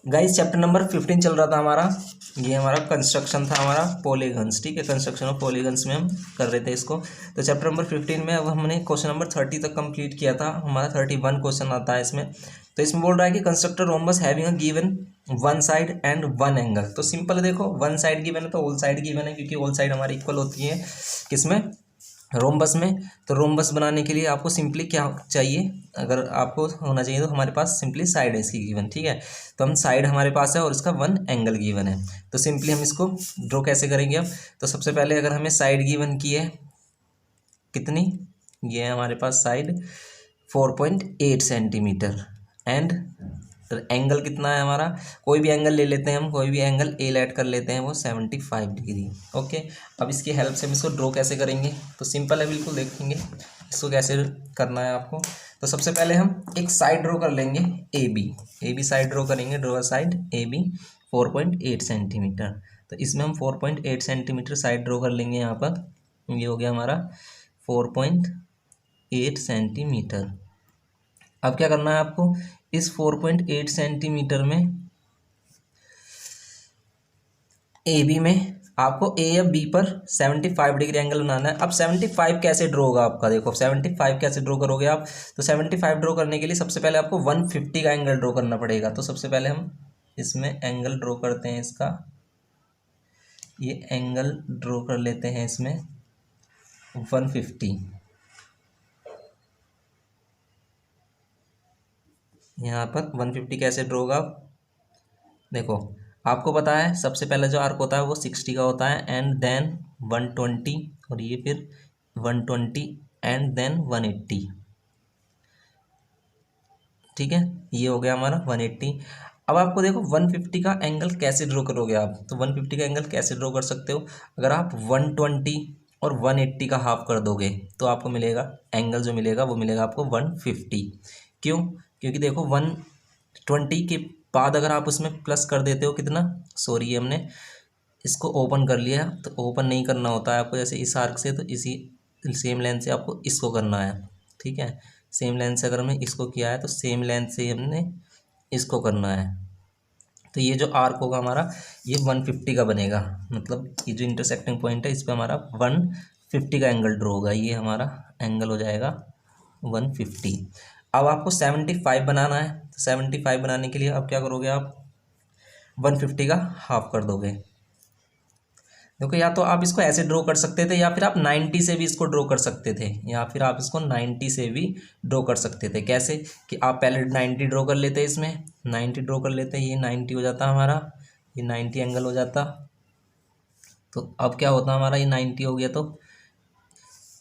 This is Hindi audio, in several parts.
गाइस चैप्टर नंबर 15 चल रहा था हमारा। ये हमारा कंस्ट्रक्शन था हमारा पॉलीगन्स, ठीक है, कंस्ट्रक्शन ऑफ पॉलीगन्स में हम कर रहे थे इसको। तो चैप्टर नंबर 15 में अब हमने क्वेश्चन नंबर 30 तक कंप्लीट किया था। हमारा 31 क्वेश्चन आता है इसमें। तो इसमें बोल रहा है कि construct a rhombus having a given one side and one angle. तो सिंपल है, देखो वन साइड गिवन है तो ऑल साइड गिवन है, क्योंकि ऑल साइड हमारी इक्वल होती है किसमें, रोम्बस में। तो रोम्बस बनाने के लिए आपको सिंपली क्या चाहिए, अगर आपको होना चाहिए तो हमारे पास सिंपली साइड है इसकी गिवन, ठीक है। तो हम साइड हमारे पास है और इसका वन एंगल गिवन है। तो सिंपली हम इसको ड्रॉ कैसे करेंगे अब। तो सबसे पहले अगर हमें साइड गिवन की है कितनी, ये है हमारे पास साइड 4.8 सेंटीमीटर एंड एंगल कितना है हमारा, कोई भी एंगल ले लेते हैं हम, कोई भी एंगल ए ऐड कर लेते हैं, वो 75 डिग्री। ओके, अब इसकी हेल्प से हम इसको ड्रॉ कैसे करेंगे। तो सिंपल है बिल्कुल, देखेंगे इसको कैसे करना है आपको। तो सबसे पहले हम एक साइड ड्रॉ कर लेंगे ए बी साइड ड्रॉ करेंगे, draw side A B 4.8 centimetre. तो इसमें हम 4.8 सेंटीमीटर साइड ड्रॉ कर लेंगे यहाँ पर। ये हो गया हमारा 4.8 सेंटीमीटर। अब क्या करना है आपको, इस 4.8 सेंटीमीटर में ए बी में आपको ए या बी पर 75 डिग्री एंगल बनाना है। अब 75 कैसे ड्रॉ होगा आपका, देखो 75 कैसे ड्रॉ करोगे आप। तो 75 ड्रॉ करने के लिए सबसे पहले आपको 150 का एंगल ड्रॉ करना पड़ेगा। तो सबसे पहले हम इसमें एंगल ड्रॉ करते हैं इसका, ये एंगल ड्रॉ कर लेते हैं इसमें 150। यहाँ पर 150 कैसे ड्रॉ होगा, देखो आपको पता है सबसे पहले जो आर्क होता है वो 60 का होता है, एंड देन 120, और ये फिर 120 एंड देन 180, ठीक है। ये हो गया हमारा 180। अब आपको देखो 150 का एंगल कैसे ड्रॉ करोगे आप। तो 150 का एंगल कैसे ड्रॉ कर सकते हो, अगर आप 120 और 180 का हाफ कर दोगे तो आपको मिलेगा एंगल, जो मिलेगा वो मिलेगा आपको 150। क्यों, क्योंकि देखो 120 के बाद अगर आप उसमें प्लस कर देते हो कितना, सॉरी ये हमने इसको ओपन कर लिया, तो ओपन नहीं करना होता है आपको, जैसे इस आर्क से तो इसी सेम लेंथ से आपको इसको करना है, ठीक है। सेम लेंथ से अगर हमने इसको किया है तो सेम लेंथ से हमने इसको करना है। तो ये जो आर्क होगा हमारा ये 150 का बनेगा, मतलब ये जो इंटरसेक्टिंग पॉइंट है इस पर हमारा 150 का एंगल ड्रॉ होगा। ये हमारा एंगल हो जाएगा 150। अब आपको 75 बनाना है। तो 75 बनाने के लिए अब क्या करोगे आप, 150 का हाफ कर दोगे। देखो या तो आप इसको ऐसे ड्रॉ कर सकते थे, या फिर आप 90 से भी इसको ड्रॉ कर सकते थे, या फिर आप इसको 90 से भी ड्रॉ कर सकते थे। कैसे कि आप पहले 90 ड्रॉ कर लेते, इसमें 90 ड्रॉ कर लेते, ये 90 हो जाता हमारा, ये 90 एंगल हो जाता। तो अब क्या होता हमारा, ये 90 हो गया तो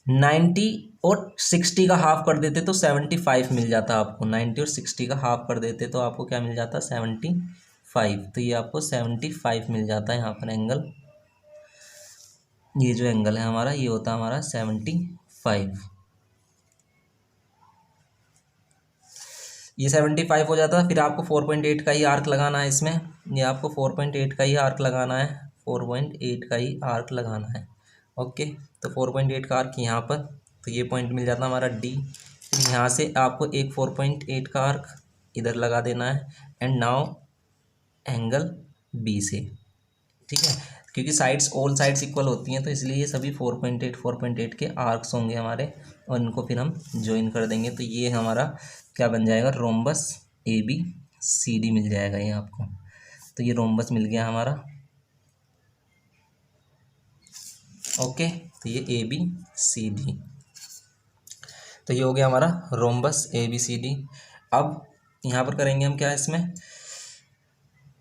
90 और 60 का हाफ कर देते तो 75 मिल जाता आपको। 90 और 60 का हाफ कर देते तो आपको क्या मिल जाता, 75। तो ये आपको 75 मिल जाता है यहाँ पर एंगल। ये जो एंगल है हमारा ये होता है हमारा 75। ये 75 हो जाता है। फिर आपको 4.8 का ही आर्क लगाना है इसमें, ये आपको 4.8 का ही आर्क लगाना है, 4.8 का ही आर्क लगाना है। ओके, तो 4.8 का आर्क यहाँ पर, तो ये पॉइंट मिल जाता है हमारा डी। फिर यहाँ से आपको एक 4.8 का आर्क इधर लगा देना है, एंड नाउ एंगल बी से, ठीक है। क्योंकि साइड्स ऑल साइड्स इक्वल होती हैं तो इसलिए ये सभी 4.8 के आर्क्स होंगे हमारे, और इनको फिर हम ज्वाइन कर देंगे। तो ये हमारा क्या बन जाएगा, rhombus A B C D मिल जाएगा ये आपको। तो ये रोम्बस मिल गया हमारा। ओके, तो ये ए बी सी डी, तो ये हो गया हमारा rhombus A B C D. अब यहाँ पर करेंगे हम क्या, इसमें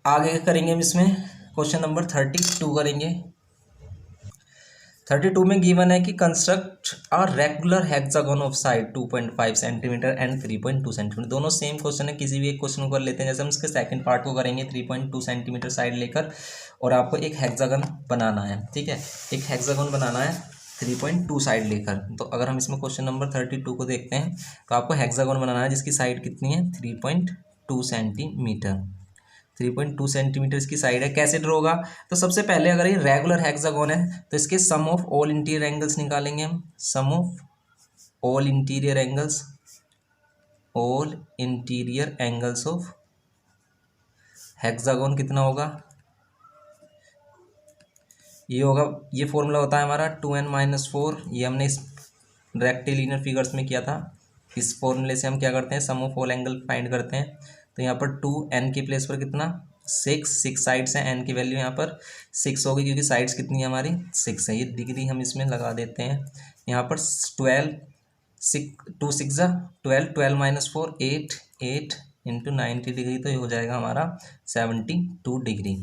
आगे करेंगे हम इसमें क्वेश्चन नंबर 32 करेंगे। 32 में गिवन है कि construct a regular hexagon of side 2.5 centimetre and 3.2 centimetre. दोनों सेम क्वेश्चन है, किसी भी एक क्वेश्चन को कर लेते हैं। जैसे हम इसके सेकंड पार्ट को करेंगे 3.2 सेंटीमीटर साइड लेकर, और आपको एक हेक्सागन बनाना है, ठीक है। एक हेक्सागन बनाना है 3.2 साइड लेकर। तो अगर हम इसमें क्वेश्चन नंबर 32 को देखते हैं तो आपको हेक्सागन बनाना है जिसकी साइड कितनी है, 3.2 सेंटीमीटर। 3.2 सेंटीमीटर इसकी साइड है। कैसे ड्रॉ होगा, तो सबसे पहले अगर ये रेगुलर हेक्सागोन है तो इसके sum of all interior angles निकालेंगे हम। Sum of all interior angles, all interior angles of hexagon कितना होगा, ये होगा, ये फॉर्मूला होता है हमारा 2n-4। ये हमने इस रेक्टिलिनियर फिगर्स में किया था। इस फॉर्मूले से हम क्या करते हैं, सम ऑफ ऑल एंगल फाइंड करते हैं। तो यहाँ पर 2n के प्लेस पर कितना, 6 साइड्स हैं, n की वैल्यू यहाँ पर 6 होगी क्योंकि साइड्स कितनी है हमारी 6 है। ये डिग्री हम इसमें लगा देते हैं। यहाँ पर 12 2 6 12 12-4 8 8 इंटू 90 डिग्री, तो ये हो जाएगा हमारा 72 डिग्री।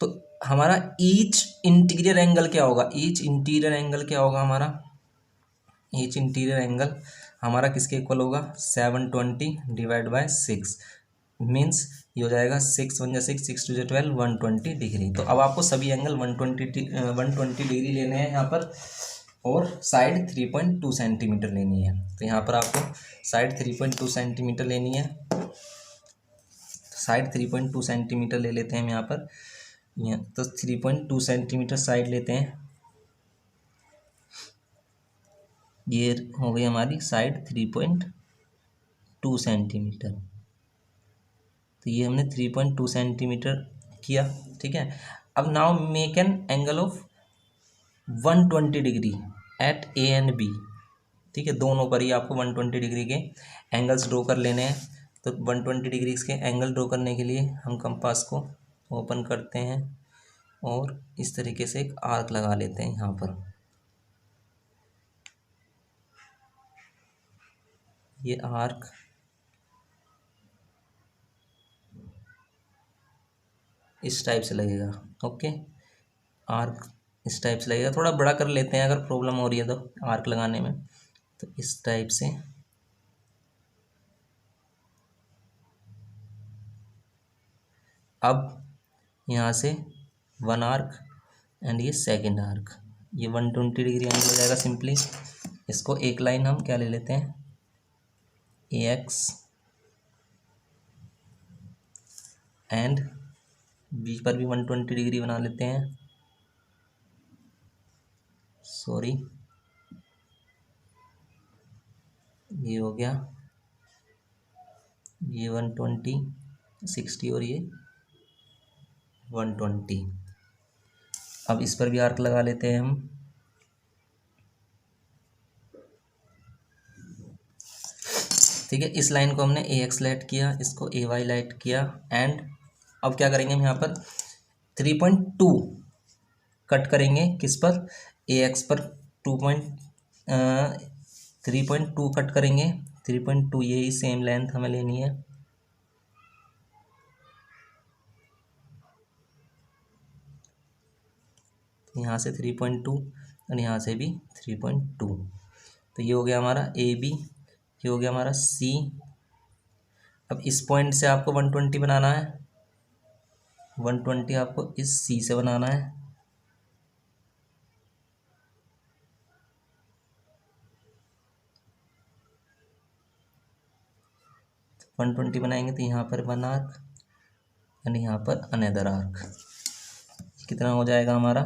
तो हमारा ईच इंटीरियर एंगल क्या होगा, ईच इंटीरियर एंगल क्या होगा हमारा, ईच इंटीरियर एंगल हमारा किसके इक्वल होगा, 720 डिवाइड बाय 6 मीन्स ये हो जाएगा 6 × 1 = 6 6 × 2 = 12 120 डिग्री। तो अब आपको सभी एंगल 120 डिग्री लेने हैं यहाँ पर, और साइड 3.2 सेंटीमीटर लेनी है। तो यहाँ पर आपको साइड 3.2 सेंटीमीटर लेनी है। साइड 3.2 सेंटीमीटर ले लेते हैं हम यहाँ पर, तो 3.2 सेंटीमीटर साइड लेते हैं। ये हो गई हमारी साइड 3.2 सेंटीमीटर। तो ये हमने 3.2 सेंटीमीटर किया, ठीक है। अब now make an angle of 120 degree at A and B, ठीक है। दोनों पर ही आपको 120 डिग्री के एंगल्स ड्रॉ कर लेने हैं। तो 120 डिग्री के एंगल ड्रॉ करने के लिए हम कंपास को ओपन करते हैं और इस तरीके से एक आर्क लगा लेते हैं यहाँ पर। ये आर्क इस टाइप से लगेगा, ओके। आर्क इस टाइप से लगेगा, थोड़ा बड़ा कर लेते हैं अगर प्रॉब्लम हो रही है तो आर्क लगाने में। तो इस टाइप से अब यहाँ से 1 आर्क एंड ये सेकंड आर्क, ये 120 डिग्री एंगल हो जाएगा सिंपली। इसको एक लाइन हम क्या ले लेते हैं, AX एंड बी पर भी 120 डिग्री बना लेते हैं, सॉरी ये हो गया, ये 120 60 और ये 120। अब इस पर भी आर्क लगा लेते हैं हम। ठीक है, इस लाइन को हमने AX लाइट किया, इसको AY लाइट किया एंड अब क्या करेंगे हम यहाँ पर 3.2 कट करेंगे, किस पर, AX पर 3.2 कट करेंगे। 3.2 यही सेम लेंथ हमें लेनी है। यहाँ से 3.2 और यहाँ से भी 3.2। तो ये हो गया हमारा AB, ये हो गया हमारा C। अब इस पॉइंट से आपको 120 बनाना है, 120 आपको इस C से बनाना है। तो 120 बनाएंगे तो यहाँ पर 1 आर्क एंड यहाँ पर अनदर आर्क। कितना हो जाएगा हमारा,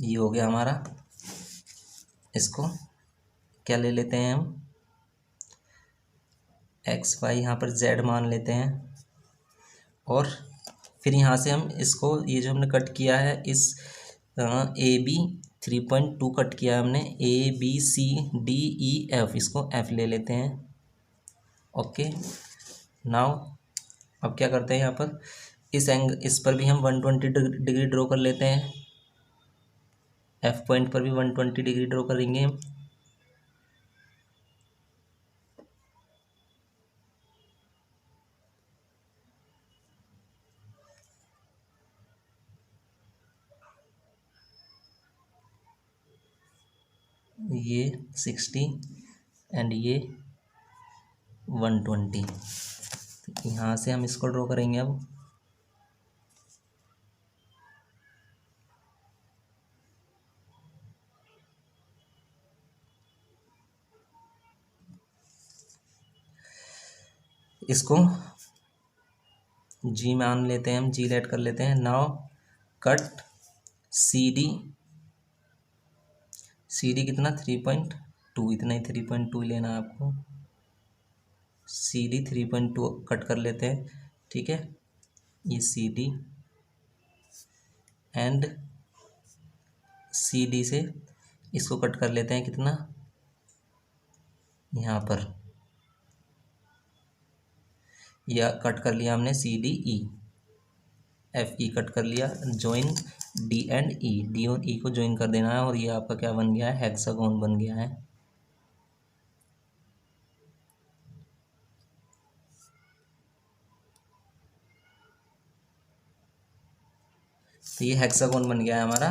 ये हो गया हमारा। इसको क्या ले लेते हैं हम, XY यहाँ पर Z मान लेते हैं और फिर यहाँ से हम इसको, ये जो हमने कट किया है इस AB 3.2 कट किया है हमने, ABCDEF, इसको F ले लेते हैं, ओके। नाउ अब क्या करते हैं यहाँ पर इस पर भी हम 120 डिग्री ड्रॉ कर लेते हैं। F पॉइंट पर भी 120 डिग्री ड्रॉ करेंगे हम। ये 60 एंड ये 120। यहाँ से हम इसको ड्रॉ करेंगे अब। इसको G मान लेते हैं हम, G लेट कर लेते हैं। नाउ कट CD कितना 3.2, इतना ही 3.2 लेना है आपको। सी डी 3.2 कट कर लेते हैं, ठीक है। ये C D and C D से इसको कट कर लेते हैं, कितना, यहाँ पर, या कट कर लिया हमने C D E, F E cut कर लिया, join D and E, D और ई को ज्वाइन कर देना है, और ये आपका क्या बन गया है, हेक्सागोन बन गया है। तो ये हेक्सागोन बन गया है हमारा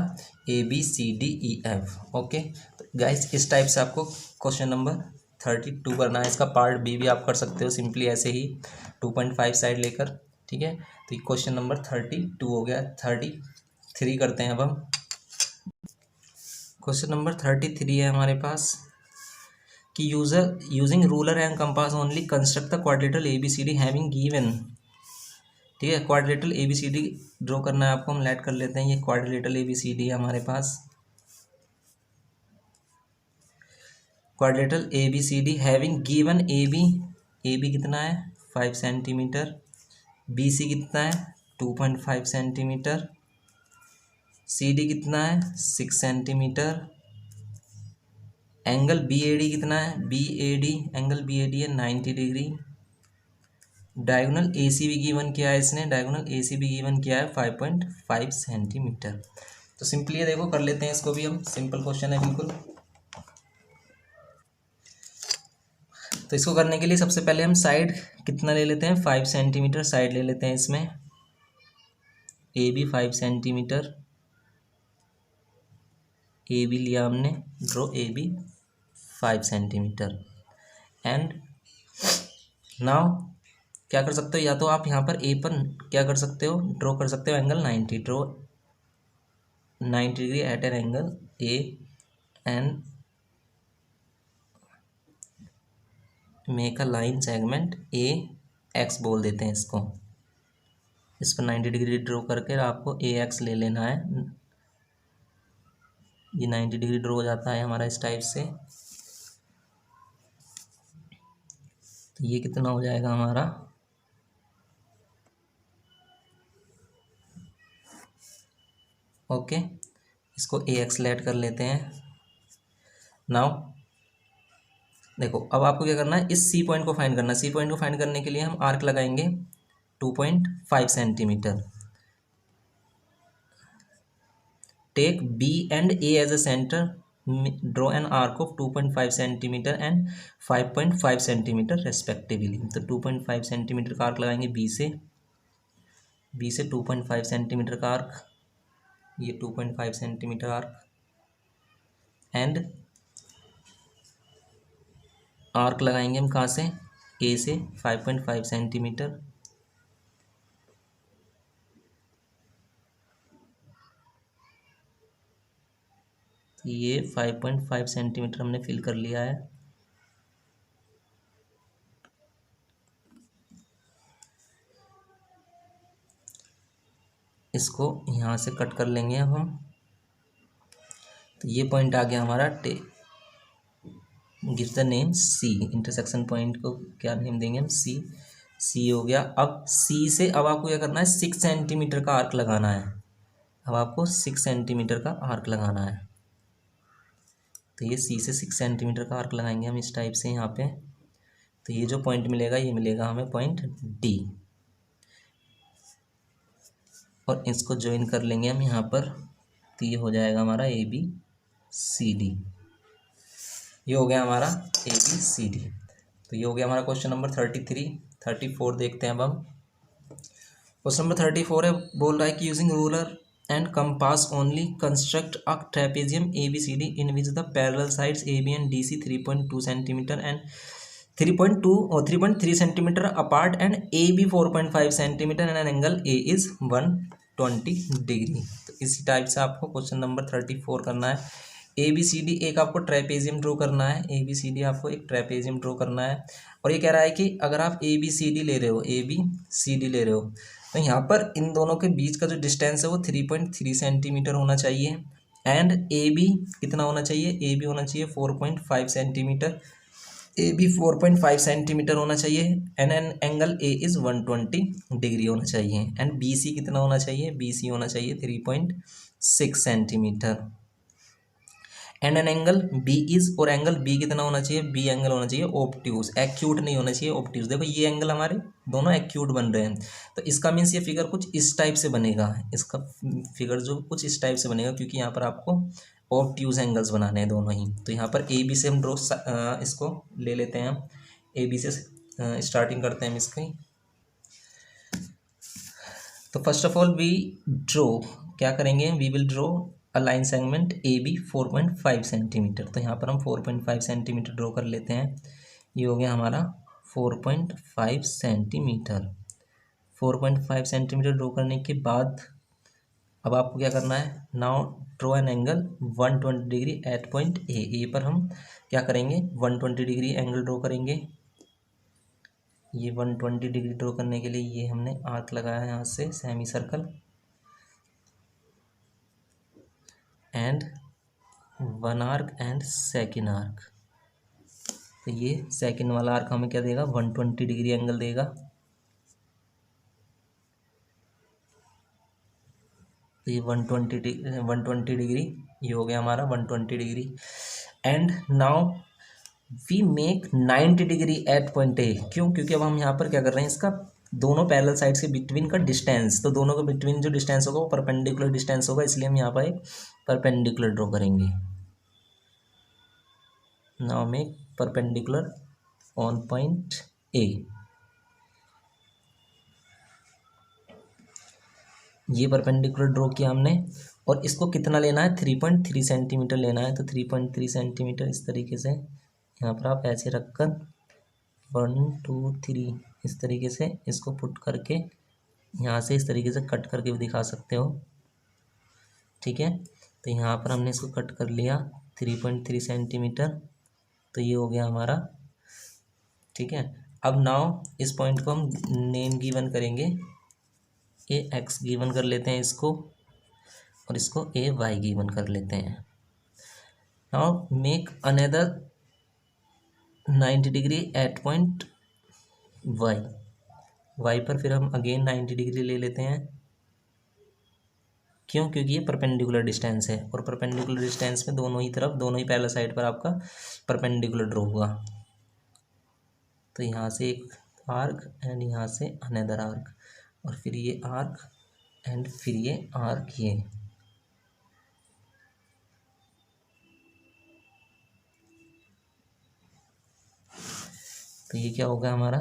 A B C D E F. Okay, तो गाइस इस टाइप से आपको क्वेश्चन नंबर 32 करना है। इसका पार्ट बी भी आप कर सकते हो सिंपली ऐसे ही 2.5 साइड लेकर, ठीक है। तो ये क्वेश्चन नंबर 32 हो गया। 33 करते हैं अब हम। क्वेश्चन नंबर 33 है हमारे पास कि user using ruler and compass only construct the quadrilateral A B C D having given, ठीक है। Quadrilateral A B C D draw करना है आपको, हम लेट कर लेते हैं। ये quadrilateral A B C D है हमारे पास। Quadrilateral A B C D having given A B कितना है 5 सेंटीमीटर, बी सी कितना है 2.5 सेंटीमीटर, सी डी कितना है 6 centimetre, angle B A D कितना है, B A D angle B A D है 90 डिग्री, डायगोनल ए सी भी गिवन किया है इसने, डायगोनल ए सी भी गिवन किया है 5.5 सेंटीमीटर। तो सिंपली ये देखो कर लेते हैं इसको भी हम, सिंपल क्वेश्चन है बिल्कुल। तो इसको करने के लिए सबसे पहले हम साइड कितना ले लेते हैं, 5 सेंटीमीटर साइड ले लेते हैं इसमें। A B 5 centimetre, A B लिया हमने, draw A B 5 centimetre. And now क्या कर सकते हो, या तो आप यहाँ पर ए पर क्या कर सकते हो, ड्रॉ कर सकते हो angle 90, draw 90 degree eight an angle A and make a line segment A x बोल देते हैं इसको। इस पर 90 डिग्री ड्रॉ करके आपको ए एक्स ले लेना है। ये 90 डिग्री ड्रॉ हो जाता है हमारा इस टाइप से। तो ये कितना हो जाएगा हमारा, ओके। इसको ए एक्स लेट कर लेते हैं। नाउ देखो अब आपको क्या करना है, इस सी पॉइंट को फाइंड करना है। सी पॉइंट को फाइंड करने के लिए हम आर्क लगाएंगे 2.5 centimetre. Take B and A as a centre, draw an arc of 2.5 centimetre and 5.5 centimetre respectively. तो 2.5 सेंटीमीटर का आर्क लगाएंगे बी से 2.5 सेंटीमीटर का आर्क, ये 2.5 सेंटीमीटर आर्क, एंड आर्क लगाएंगे हम कहाँ से, ए से 5.5 सेंटीमीटर, ये 5.5 सेंटीमीटर हमने फिल कर लिया है। इसको यहाँ से कट कर लेंगे अब हम। तो ये पॉइंट आ गया हमारा, give the name C, intersection point को क्या नेम देंगे हम, सी हो गया। अब सी से अब आपको क्या करना है, 6 सेंटीमीटर का आर्क लगाना है। अब आपको 6 सेंटीमीटर का आर्क लगाना है। तो ये सी से 6 सेंटीमीटर का आर्क लगाएंगे हम इस टाइप से यहाँ पे। तो ये जो पॉइंट मिलेगा ये मिलेगा हमें पॉइंट डी, और इसको ज्वाइन कर लेंगे हम यहाँ पर। तो ये हो जाएगा हमारा ए बी सी डी, ये हो गया हमारा ए बी सी डी। तो ये हो गया हमारा क्वेश्चन नंबर 33। 34 देखते हैं अब हम। क्वेश्चन नंबर 34 है, बोल रहा है कि using ruler and compass only construct a trapezium A B C D in which the parallel sides A B and D C 3.2 centimetre and 3.2 और 3.3 centimetre apart and A B 4.5 centimetre and angle A is 120 degree. तो इसी टाइप से आपको क्वेश्चन नंबर 34 करना है। ए बी सी डी एक आपको ट्रेपेजियम ड्रॉ करना है, ए बी सी डी आपको एक ट्रेपेजियम ड्रॉ करना है। और ये कह रहा है कि अगर आप ए बी सी डी ले रहे हो, ए बी सी डी ले रहे हो, तो यहाँ पर इन दोनों के बीच का जो डिस्टेंस है वो 3.3 सेंटीमीटर होना चाहिए। एंड ए बी कितना होना चाहिए, ए बी होना चाहिए 4.5 सेंटीमीटर। ए बी 4.5 सेंटीमीटर होना चाहिए and an angle A is 120 degree होना चाहिए एंड बी सी कितना होना चाहिए, बी सी होना चाहिए 3.6 centimetre and an angle B is, और एंगल बी कितना होना चाहिए, बी एंगल होना चाहिए ऑब्ट्यूज, एक्यूट नहीं होना चाहिए, ऑब्ट्यूज। देखो ये एंगल हमारे दोनों एक्यूट बन रहे हैं, तो इसका मीन्स ये फिगर कुछ इस टाइप से बनेगा, इसका फिगर जो कुछ इस टाइप से बनेगा क्योंकि यहाँ पर आपको ऑब्ट्यूज एंगल्स बनाने हैं दोनों ही। तो यहाँ पर ए बी से हम ड्रॉ इसको ले लेते हैं, हम ए बी से स्टार्टिंग करते हैं हम इसकी। तो first of all we draw, क्या करेंगे, we will draw a line segment A B 4.5 centimetre. तो यहाँ पर हम 4.5 सेंटीमीटर ड्रॉ कर लेते हैं। ये हो गया हमारा 4.5 सेंटीमीटर। 4.5 सेंटीमीटर ड्रॉ करने के बाद अब आपको क्या करना है, now draw an angle 120 degree at point A. A पर हम क्या करेंगे, 120 डिग्री एंगल ड्रॉ करेंगे। ये 120 डिग्री ड्रॉ करने के लिए ये हमने आर्क लगाया है यहाँ से, semi circle, and one arc and second arc. तो ये सेकेंड वाला आर्क हमें क्या देगा, 120 डिग्री एंगल देगा। तो ये 120 डिग्री ये हो गया हमारा 120 degree. And now we make 90 degree at point A. क्यों, क्योंकि अब हम यहाँ पर क्या कर रहे हैं, इसका दोनों पैरेलल साइड्स के बिटवीन का डिस्टेंस, तो दोनों के बिटवीन जो डिस्टेंस होगा वो परपेंडिकुलर डिस्टेंस होगा, इसलिए हम यहाँ पर एक परपेंडिकुलर ड्रॉ करेंगे। Now make perpendicular on point A. ये परपेंडिकुलर ड्रॉ किया हमने, और इसको कितना लेना है, 3.3 सेंटीमीटर लेना है। तो 3.3 सेंटीमीटर इस तरीके से यहाँ पर आप ऐसे रखकर 1 2 3 इस तरीके से इसको पुट करके यहाँ से इस तरीके से कट करके भी दिखा सकते हो, ठीक है। तो यहाँ पर हमने इसको कट कर लिया 3.3 सेंटीमीटर। तो ये हो गया हमारा, ठीक है। अब नाउ इस पॉइंट को हम नेम गिवन करेंगे, ए एक्स गिवन कर लेते हैं इसको, और इसको ए वाई गिवन कर लेते हैं। Now make another 90 degree at point Y. Y पर फिर हम अगेन 90 डिग्री ले लेते हैं। क्यों, क्योंकि ये परपेंडिकुलर डिस्टेंस है, और परपेंडिकुलर डिस्टेंस में दोनों ही तरफ, दोनों ही पैरेलल साइड पर आपका परपेंडिकुलर ड्रॉ होगा। तो यहाँ से एक आर्क एंड यहाँ से अनदर आर्क, और फिर ये आर्क एंड फिर ये आर्क, ये तो ये क्या होगा हमारा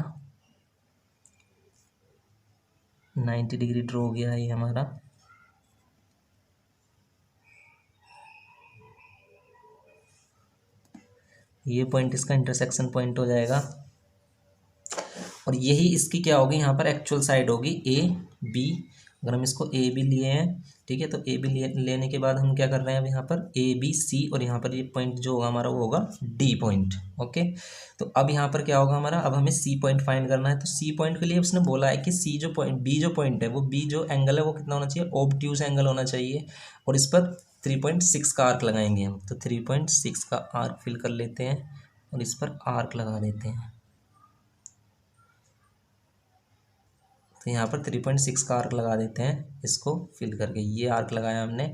90 डिग्री ड्रॉ हो गया है ये हमारा। ये पॉइंट इसका इंटरसेक्शन पॉइंट हो जाएगा, और यही इसकी क्या होगी, यहाँ पर एक्चुअल साइड होगी ए बी। अगर हम इसको ए बी लिए हैं, ठीक है, तो ए बी लेने के बाद हम क्या कर रहे हैं अब यहाँ पर ए बी सी, और यहाँ पर ये पॉइंट जो होगा हमारा वो होगा डी पॉइंट, ओके। तो अब यहाँ पर क्या होगा हमारा, अब हमें सी पॉइंट फाइंड करना है। तो सी पॉइंट के लिए उसने बोला है कि सी जो पॉइंट, बी जो पॉइंट है, वो बी जो एंगल है वो कितना होना चाहिए, ऑब्ट्यूज एंगल होना चाहिए, और इस पर 3.6 का आर्क लगाएंगे हम। तो 3.6 का आर्क फिल कर लेते हैं, और इस पर आर्क लगा देते हैं। तो यहाँ पर 3.6 का आर्क लगा देते हैं, इसको फिल करके। ये आर्क लगाया हमने,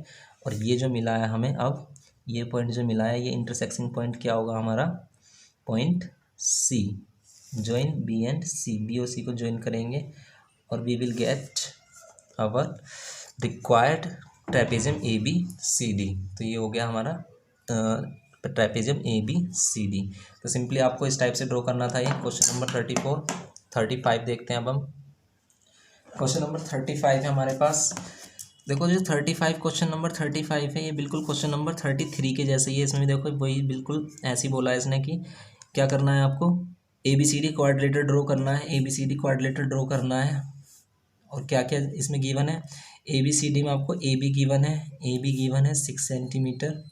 और ये जो मिला है हमें, अब ये पॉइंट जो मिला है, ये इंटरसेक्शन पॉइंट क्या होगा हमारा, point C. Join B and C, B और सी को ज्वाइन करेंगे, और we will get our required trapezium A B C D. तो ये हो गया हमारा trapezium A B C D. तो सिंपली आपको इस टाइप से ड्रॉ करना था। ये क्वेश्चन नंबर 35 देखते हैं अब हम। क्वेश्चन नंबर 35 है हमारे पास। देखो जो 35 क्वेश्चन नंबर 35 है, ये बिल्कुल क्वेश्चन नंबर 33 के जैसे ही है। इसमें देखो वही बिल्कुल ऐसे ही बोला है इसने कि क्या करना है आपको, A B C D quadrilateral draw करना है, A B C D quadrilateral draw करना है। और क्या क्या इसमें गिवन है, ए बी सी डी में आपको ए बी गिवन है, ए बी गिवन है 6 सेंटीमीटर,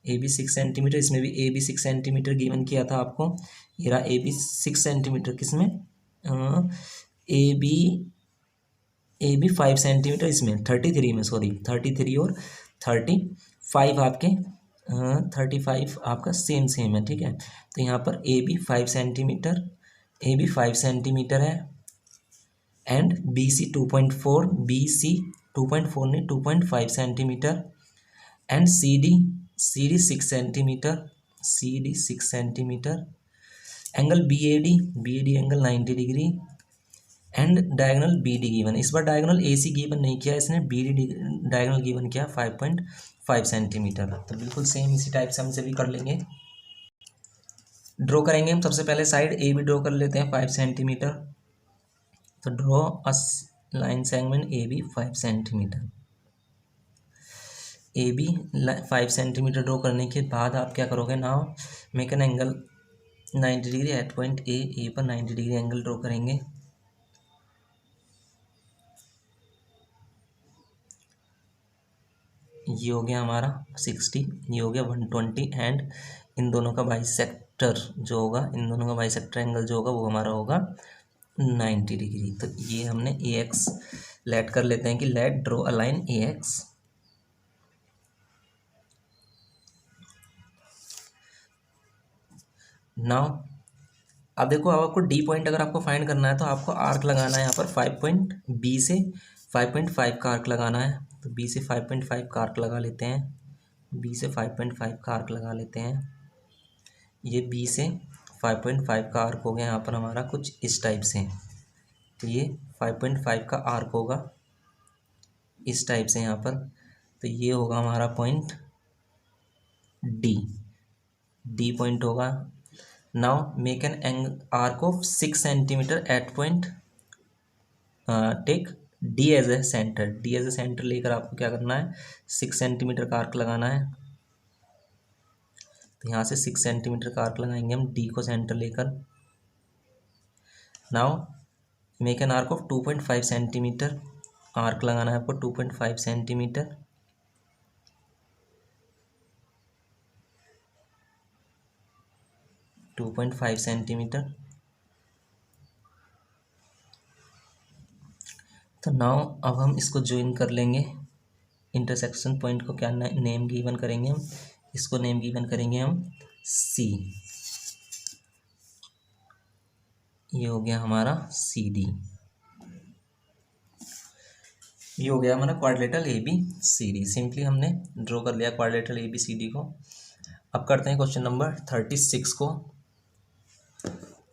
ए बी 6 सेंटीमीटर, इसमें भी ए बी 6 सेंटीमीटर गिवन किया था आपको। ये रहा ए बी 6 सेंटीमीटर, किसमें, ए बी 5 सेंटीमीटर, इसमें 33 में, सॉरी 33 और 35 आपके 35 आपका सेम है, ठीक है। तो यहाँ पर A B 5 centimetre, A B 5 centimetre है, and B C 2.4, B C 2.4 नहीं 2.5 centimetre, and C D 6 centimetre, C D 6 centimetre, angle B A D angle 90 degree, and diagonal B D given. इस बार डायगोनल ए सी गिवन नहीं किया इसने, बी डी डायगोनल गिवन किया 5.5 सेंटीमीटर। तो बिल्कुल सेम इसी टाइप से हम से भी कर लेंगे। ड्रॉ करेंगे हम सबसे पहले साइड ए बी ड्रॉ कर लेते हैं 5 सेंटीमीटर। तो draw a line segment A B 5 centimetre. A B 5 centimetre draw करने के बाद आप क्या करोगे, now make an angle 90 degree at point A पर 90 डिग्री एंगल ड्रॉ करेंगे। ये हो गया हमारा 60, ये हो गया 120, एंड इन दोनों का बाइसेक्टर जो होगा, इन दोनों का बाइसेक्टर एंगल जो होगा वो हमारा होगा 90 डिग्री। तो ये हमने ए एक्स लेट कर लेते हैं कि let draw a line A X. Now अब देखो, अब आपको डी पॉइंट अगर आपको फाइंड करना है तो आपको आर्क लगाना है यहाँ पर 5 पॉइंट बी से 5.5 का आर्क लगाना है। तो बी से 5.5 का आर्क लगा लेते हैं, बी से 5.5 का आर्क लगा लेते हैं। ये बी से 5.5 का आर्क हो गया यहाँ पर हमारा कुछ इस टाइप से। तो ये 5.5 का आर्क होगा इस टाइप से यहाँ पर। तो ये होगा हमारा पॉइंट डी, डी पॉइंट होगा। Now make an arc of 6 centimetre at point, take D as a centre, D as a centre लेकर आपको क्या करना है, 6 सेंटीमीटर का आर्क लगाना है। तो यहाँ से 6 सेंटीमीटर का आर्क लगाएंगे हम डी को सेंटर लेकर। Now make an arc of 2.5 centimetre, arc लगाना है आपको 2.5 सेंटीमीटर। To 2.5 centimetre. तो नाउ अब हम इसको ज्वाइन कर लेंगे, इंटरसेक्शन पॉइंट को क्या नेम गिवन करेंगे हम, इसको नेम गिवन करेंगे हम सी। ये हो गया हमारा सी डी, ये हो गया हमारा quadrilateral A B C D. Simply हमने ड्रॉ कर लिया quadrilateral A B C D को। अब करते हैं क्वेश्चन नंबर 36 को।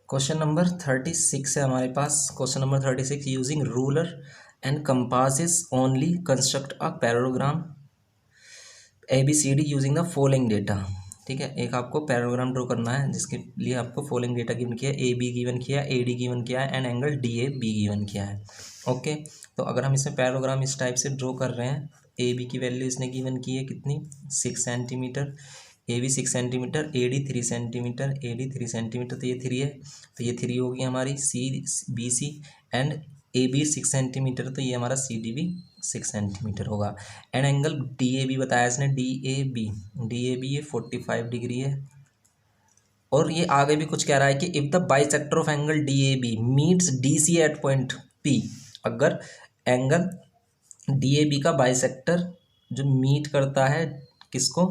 क्वेश्चन नंबर 36 है हमारे पास। Question number 36, using ruler and compasses only construct a parallelogram A B C D using the following data. ठीक है, एक आपको पैराग्राम ड्रॉ करना है जिसके लिए आपको फॉलोइंग डेटा गिवन किया है, ए बी गिवन किया है, ए डी गिवन किया है, and angle D A B given किया है। ओके, तो अगर हम इसमें पैराग्राम इस टाइप से ड्रॉ कर रहे हैं, ए बी की वैल्यू इसने गिवन की है कितनी, 6 centimetre, A B 6 centimetre, A D 3 centimetre, A D 3 centimetre, तो ये 3 है, तो ये 3 होगी हमारी C B C, and A B 6 centimetre, तो ये हमारा सी डी भी 6 सेंटीमीटर होगा। And angle D A B बताया इसने, डी ए बी ये 45 डिग्री है। और ये आगे भी कुछ कह रहा है कि if the bisector of angle D A B meets D C at point P, अगर एंगल डी ए बी का बाइसेक्टर जो मीट करता है किसको,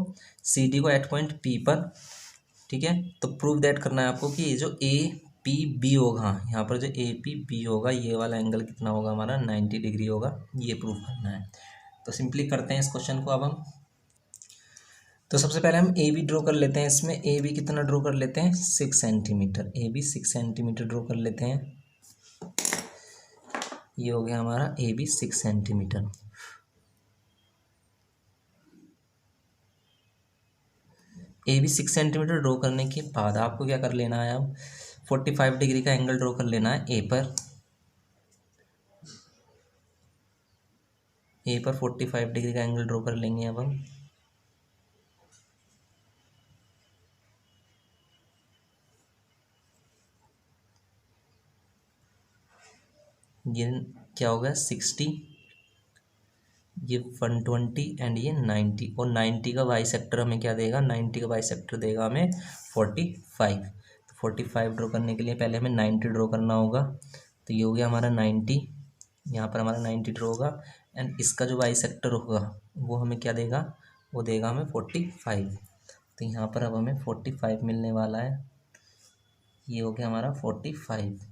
सी डी को एट पॉइंट पी पर, ठीक है, तो प्रूव दैट करना है आपको कि ये जो ए पी बी होगा, यहाँ पर जो ए पी बी होगा ये वाला एंगल कितना होगा हमारा, 90 डिग्री होगा, ये प्रूव करना है। तो सिंपली करते हैं इस क्वेश्चन को अब हम। तो सबसे पहले हम ए बी ड्रॉ कर लेते हैं। इसमें ए बी कितना ड्रॉ कर लेते हैं, 6 centimetre, A B 6 centimetre draw कर लेते हैं। ये हो गया हमारा A B 6 centimetre. A B 6 centimetre draw करने के बाद आपको क्या कर लेना है, अब 45 डिग्री का एंगल ड्रॉ कर लेना है ए पर। ए पर 45 डिग्री का एंगल ड्रॉ कर लेंगे अब हम। ये क्या होगा 60, ये 120, एंड ये 90, और 90 का बाई सेक्टर हमें क्या देगा, 90 का बाई सेक्टर देगा हमें 45। तो 45 ड्रॉ करने के लिए पहले हमें 90 ड्रॉ करना होगा। तो ये हो गया हमारा 90, यहाँ पर हमारा 90 ड्रॉ होगा, एंड इसका जो बाई सेक्टर होगा वो हमें क्या देगा, वो देगा हमें 45। तो यहाँ पर अब हमें 45 मिलने वाला है। ये हो गया हमारा 45।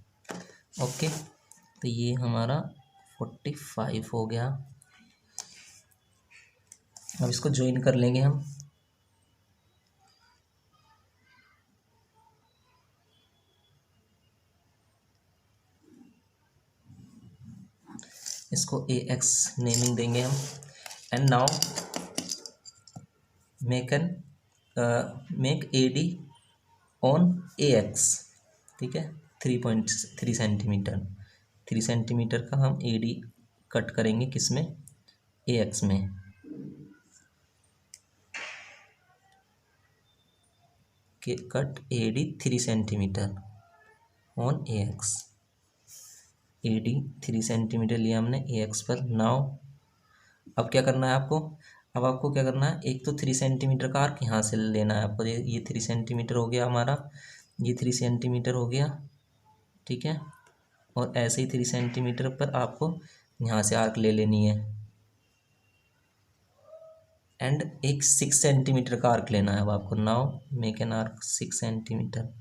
ओके, तो ये हमारा 45 हो गया। अब इसको ज्वाइन कर लेंगे हम। इसको ए एक्स नेमिंग देंगे हम। And now make A D on A x. ठीक है, 3.3 सेंटीमीटर, 3 सेंटीमीटर का हम ए डी कट करेंगे किस में, ए एक्स में। Cut A D 3 centimetre on A x. A D 3 centimetre लिया हमने ए एक्स पर। नाउ अब क्या करना है आपको, अब आपको क्या करना है, एक तो 3 सेंटीमीटर का आर्क यहाँ से लेना है आपको। ये 3 सेंटीमीटर हो गया हमारा, ये 3 सेंटीमीटर हो गया। ठीक है, और ऐसे ही 3 सेंटीमीटर पर आपको यहाँ से आर्क ले लेनी है। एंड एक 6 सेंटीमीटर का आर्क लेना है अब आपको। Now make an arc 6 centimetre.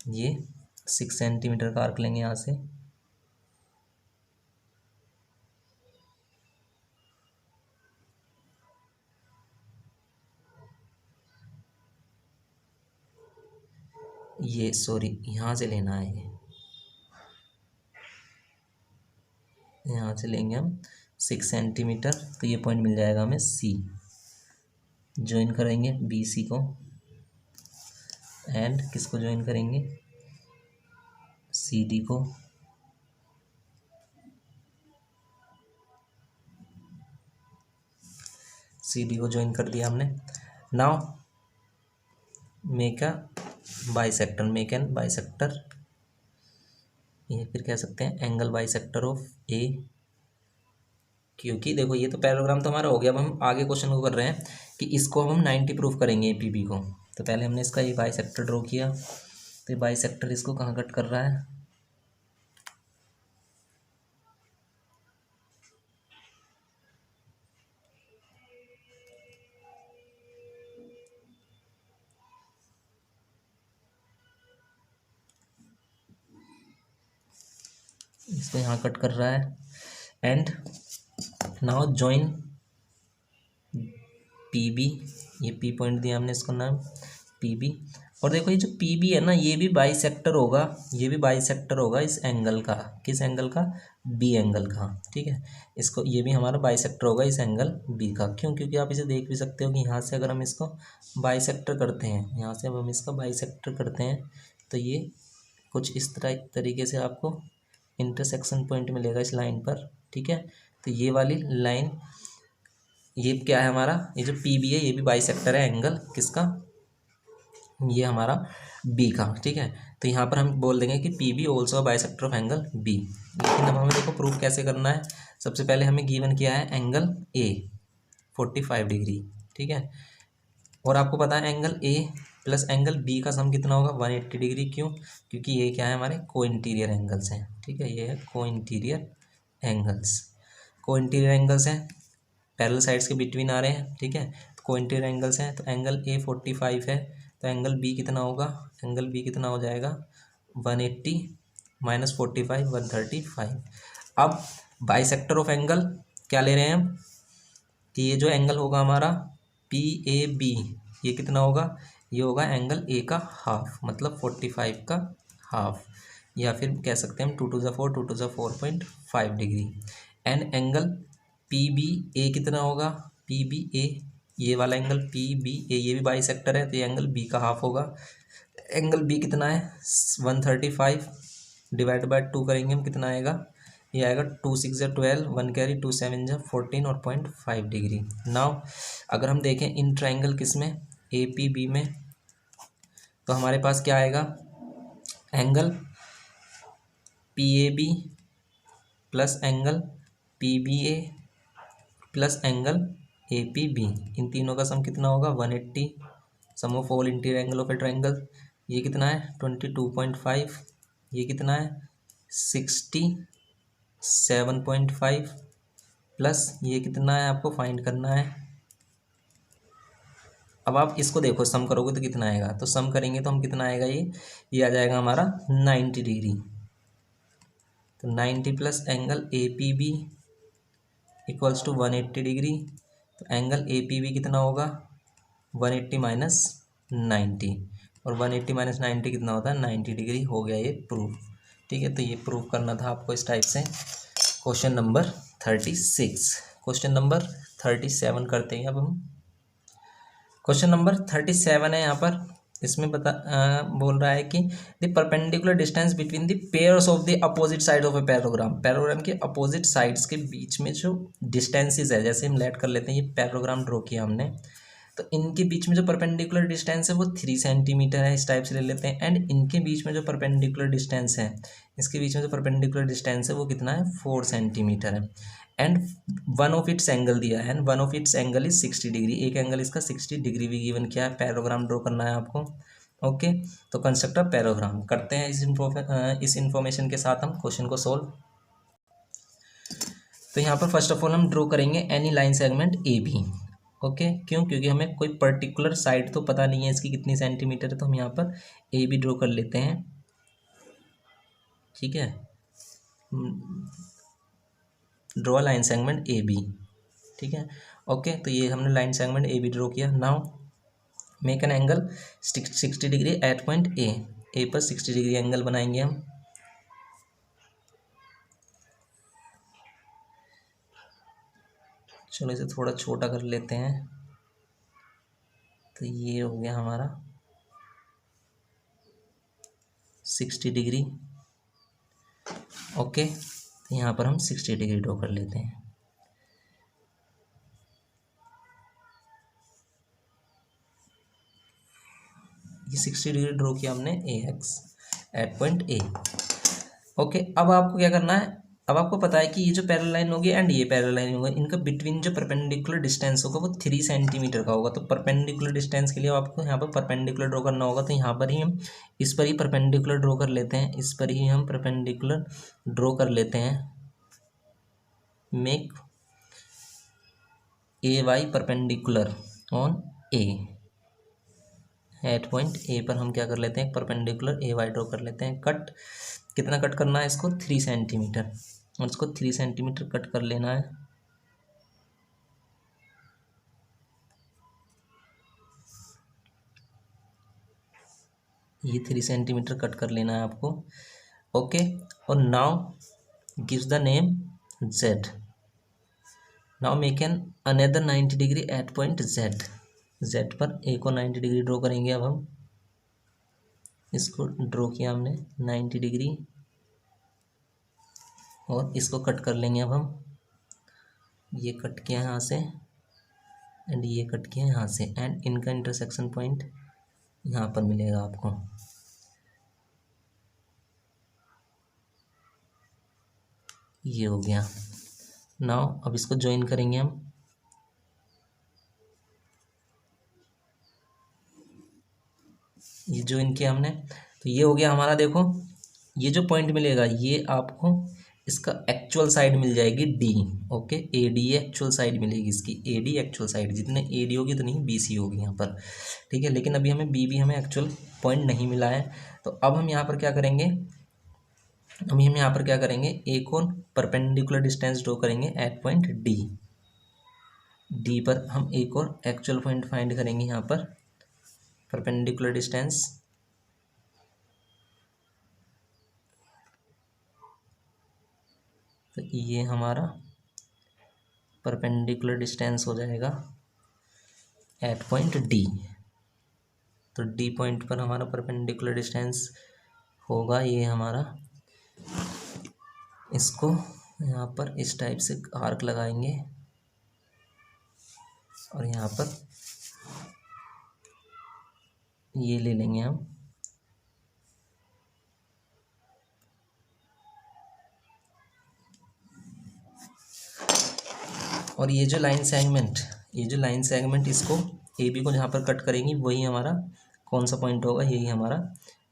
ये 6 सेंटीमीटर का आर्क लेंगे यहाँ से। ये सॉरी यहाँ से लेना है, ये यहाँ से लेंगे हम 6 सेंटीमीटर। तो ये पॉइंट मिल जाएगा हमें सी। ज्वाइन करेंगे बी सी को। एंड किसको ज्वाइन करेंगे, सी डी को। सी डी को ज्वाइन कर दिया हमने। Now make a bisector, make an bisector. ये फिर कह सकते हैं एंगल बाइसेक्टर ऑफ ए। क्योंकि देखो ये तो पैराग्राम तो हमारा हो गया। अब हम आगे क्वेश्चन को कर रहे हैं कि इसको हम 90 प्रूफ करेंगे ए पी बी को। तो पहले हमने इसका ये बाइसेक्टर ड्रॉ किया। तो ये बाइसेक्टर इसको कहाँ कट कर रहा है, इसको यहाँ कट कर रहा है। And now join P B. ये पी पॉइंट दिया हमने इसको नाम पी बी। और देखो ये जो पी बी है ना, ये भी बाइसेक्टर होगा, ये भी बाइसेक्टर होगा इस एंगल का। किस एंगल का, बी एंगल का। ठीक है, इसको ये भी हमारा बाइसेक्टर होगा इस एंगल बी का। क्यों, क्योंकि आप इसे देख भी सकते हो कि यहाँ से अगर हम इसको बाइसेक्टर करते हैं, यहाँ से अब हम इसका बाइसेक्टर करते हैं तो ये कुछ इस तरीके से आपको इंटरसेक्शन पॉइंट मिलेगा इस लाइन पर। ठीक है, तो ये वाली लाइन, ये क्या है हमारा, ये जो पी बी है ये भी बाइसेक्टर है एंगल किसका, ये हमारा बी का। ठीक है, तो यहाँ पर हम बोल देंगे कि P B also bisector of angle B. लेकिन अब हमें देखो प्रूफ कैसे करना है। सबसे पहले हमें गिवन किया है एंगल ए 45 डिग्री। ठीक है, और आपको पता है angle A plus angle B का सम कितना होगा, 180 डिग्री। क्यों, क्योंकि ये क्या है, हमारे को इंटीरियर एंगल्स हैं। ठीक है, ये है को इंटीरियर एंगल्स। को इंटीरियर एंगल्स हैं, पैरेलल साइड्स के बिटवीन आ रहे हैं। ठीक है, तो को इंटीरियर एंगल्स हैं। तो एंगल ए 45 है, तो एंगल बी कितना होगा, एंगल बी कितना हो जाएगा 180 माइनस 45 135। अब बाइसेक्टर ऑफ एंगल क्या ले रहे हैं हम, कि ये जो एंगल होगा हमारा पी ए बी, ये कितना होगा, ये होगा एंगल ए का हाफ, मतलब 45 का हाफ। या फिर कह सकते हैं हम 2 टू ज़ 4 2 टू ज़ 4.5 degree. And angle P B A कितना होगा, पी बी ए, ये वाला एंगल पी बी ए ये भी बाइसेक्टर है, तो ये एंगल बी का हाफ होगा। एंगल बी कितना है 135, डिवाइड बाय 2 करेंगे हम, कितना आएगा, ये आएगा 2 6 ज़ा 12, 1 कैरी 2 7 ज़ा 14 और 0.5 डिग्री। नाउ अगर हम देखें इन ट्राइंगल किस में, ए पी बी में, तो हमारे पास क्या आएगा, angle P A B plus angle P B A plus angle A P B, इन तीनों का सम कितना होगा 180। Sum of all interior angle of a triangle, ये कितना है 22.5 ये कितना है 67.5 प्लस ये कितना है आपको फाइंड करना है। अब आप इसको देखो सम करोगे तो कितना आएगा, तो सम करेंगे तो हम कितना आएगा, ये आ जाएगा हमारा 90 डिग्री। तो 90 plus angle A P B equals to 180 degree. तो एंगल ए पी बी कितना होगा 180 माइनस 90, और 180 माइनस 90 कितना होता है 90 डिग्री। हो गया ये प्रूफ। ठीक है, तो ये प्रूफ करना था आपको इस टाइप से। Question number 36। क्वेश्चन नंबर 37 करते हैं अब हम। क्वेश्चन नंबर 37 है यहाँ पर। इसमें बोल रहा है कि the perpendicular distance between the pairs of the opposite side of a parallelogram. Parallelogram के अपोजिट साइड्स के बीच में जो डिस्टेंसेस है, जैसे हम लेट कर लेते हैं, ये पैराग्राम ड्रॉ किया हमने, तो इनके बीच में जो परपेंडिकुलर डिस्टेंस है वो 3 सेंटीमीटर है, इस टाइप से ले लेते हैं। एंड इनके बीच में जो परपेंडिकुलर डिस्टेंस है, इसके बीच में जो परपेंडिकुलर डिस्टेंस है वो कितना है 4 सेंटीमीटर है। And one of its angle दिया है, and one of its angle is 60 degree. एक एंगल इसका 60 डिग्री भी गिवन किया है। पैराग्राम ड्रॉ करना है आपको। ओके, तो कंस्ट्रक्ट अ पैराग्राम करते हैं इस इंफॉर्मेशन के साथ हम क्वेश्चन को सोल्व। तो यहाँ पर फर्स्ट ऑफ ऑल हम ड्रॉ करेंगे any line segment A B. Okay, क्यों? क्योंकि हमें कोई पर्टिकुलर साइड तो पता नहीं है इसकी कितनी सेंटीमीटर है, तो हम यहाँ पर ए बी ड्रॉ कर लेते हैं। ठीक है, draw line segment A B. ठीक है, ओके, तो ये हमने line segment A B draw किया। Now make an angle 60 degree at point A पर 60 डिग्री एंगल बनाएंगे हम। चलो इसे थोड़ा छोटा कर लेते हैं। तो ये हो गया हमारा 60 डिग्री। ओके, तो यहाँ पर हम 60 डिग्री ड्रॉ कर लेते हैं। ये 60 डिग्री ड्रॉ किया हमने A X at point A. Okay, अब आपको क्या करना है, अब आपको पता है कि ये जो पैरेलल लाइन होगी एंड ये पैरेलल लाइन होगी, इनका बिटवीन जो परपेंडिकुलर डिस्टेंस होगा वो 3 सेंटीमीटर का होगा। तो परपेंडिकुलर डिस्टेंस के लिए आपको यहाँ पर परपेंडिकुलर ड्रॉ करना होगा। तो यहाँ पर ही हम इस पर ही परपेंडिकुलर ड्रॉ कर लेते हैं, इस पर ही हम परपेंडिकुलर ड्रॉ कर लेते हैं। Make A Y perpendicular on A. At point A पर हम क्या कर लेते हैं, परपेंडिकुलर ए वाई ड्रॉ कर लेते हैं। कट कितना कट करना है इसको 3 सेंटीमीटर, और इसको 3 सेंटीमीटर कट कर लेना है। ये 3 सेंटीमीटर कट कर लेना है आपको। ओके, और now gives the name Z. Now make an another 90 degree at point Z. Z पर ए को 90 डिग्री ड्रॉ करेंगे। अब हम इसको ड्रॉ किया हमने 90 डिग्री, और इसको कट कर लेंगे। अब हम ये कट किया यहाँ से एंड ये कट किया यहाँ से, एंड इनका इंटरसेक्शन पॉइंट यहाँ पर मिलेगा आपको। ये हो गया। नाउ अब इसको ज्वाइन करेंगे हम। ये ज्वाइन किया हमने, तो ये हो गया हमारा। देखो ये जो पॉइंट मिलेगा ये आपको इसका एक्चुअल साइड मिल जाएगी D. Okay, A D actual side मिलेगी इसकी, ए डी एक्चुअल साइड। जितने ए डी होगी उतनी बी सी होगी यहाँ पर। ठीक है, लेकिन अभी हमें बी हमें एक्चुअल पॉइंट नहीं मिला है। तो अब हम यहाँ पर क्या करेंगे, अभी हम यहाँ पर क्या करेंगे, एक और परपेंडिकुलर डिस्टेंस ड्रॉ करेंगे एट पॉइंट डी। डी पर हम एक और एक्चुअल पॉइंट फाइंड करेंगे यहाँ पर, परपेंडिकुलर डिस्टेंस। तो ये हमारा परपेंडिकुलर डिस्टेंस हो जाएगा एट पॉइंट डी। तो डी पॉइंट पर हमारा परपेंडिकुलर डिस्टेंस होगा ये हमारा। इसको यहाँ पर इस टाइप से आर्क लगाएंगे, और यहाँ पर ये ले लेंगे हम। और ये जो लाइन सेगमेंट इसको ए बी को जहाँ पर कट करेंगी वही हमारा कौन सा पॉइंट होगा, यही हमारा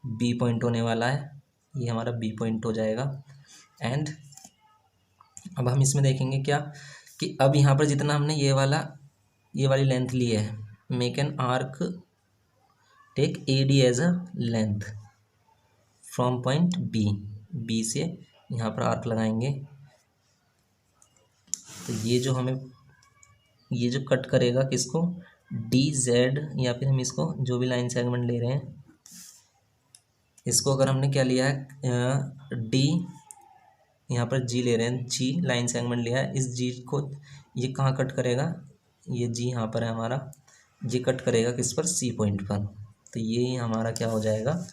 बी पॉइंट होने वाला है। ये हमारा बी पॉइंट हो जाएगा। एंड अब हम इसमें देखेंगे क्या कि अब यहाँ पर जितना हमने ये वाली लेंथ ली है, make an arc take A D as a length from point B, B से यहाँ पर आर्क लगाएंगे। तो ये जो कट करेगा किसको, डी जेड, या फिर हम इसको जो भी लाइन सेगमेंट ले रहे हैं इसको अगर हमने क्या लिया है डी, यहाँ पर जी ले रहे हैं, जी लाइन सेगमेंट लिया है, इस जी को ये कहाँ कट करेगा, ये जी यहाँ पर है हमारा, जी कट करेगा किस पर, सी पॉइंट पर। तो ये हमारा क्या हो जाएगा,